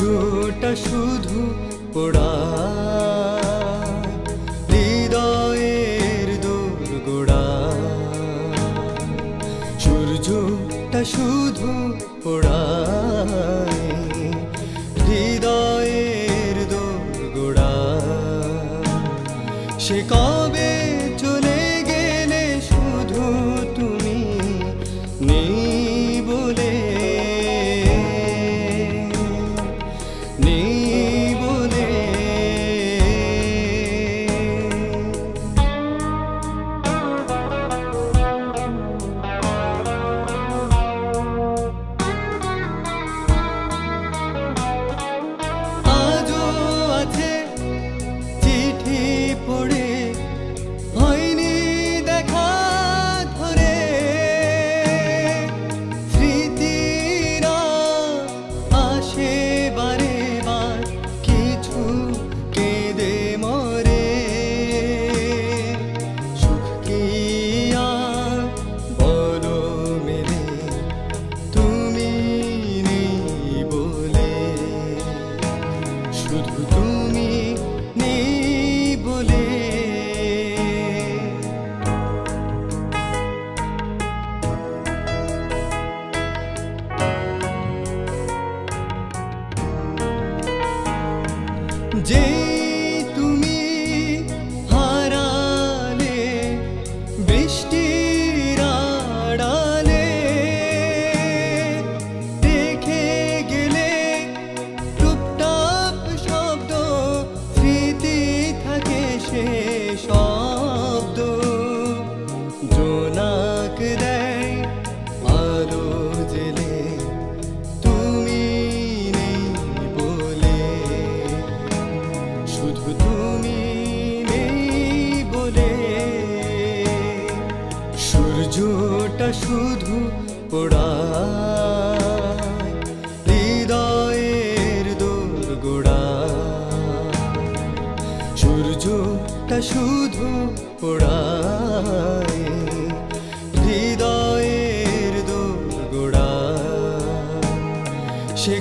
সূর্যটা শুধু পোড়ায় হৃদয়ের দোরগোড়ায়। সূর্যটা শুধু পোড়ায় হৃদয়ের দোরগোড়ায়। সে কবে চলে গেলে শুধু তুমি নেই বলে, নেই বলে। আজও আছে চিঠি পড়ে হয়নি দেখা ধরে, স্মৃতিরা আসে বারে বার কিছু কেঁদে মরে। সুখ কি আর বলো মেলে তুমি নেই বলে, শুধু তুমি নেই বলে। যেই তুমি হারালে বৃষ্টির আড়ালে, রেখে গেলে টুপটাপ শব্দ, স্মৃতি থাকে সে শব্দ। জোনাক দেয় আলো জেলে তুমি নেই বলে, শুধু তুমি নেই বলে। সূর্যটা শুধু পোড়ায় হৃদয়ের দোরগোড়ায়। সূর্যটা শুধু পোড়ায় হৃদয়ের দোরগোড়ায়। সে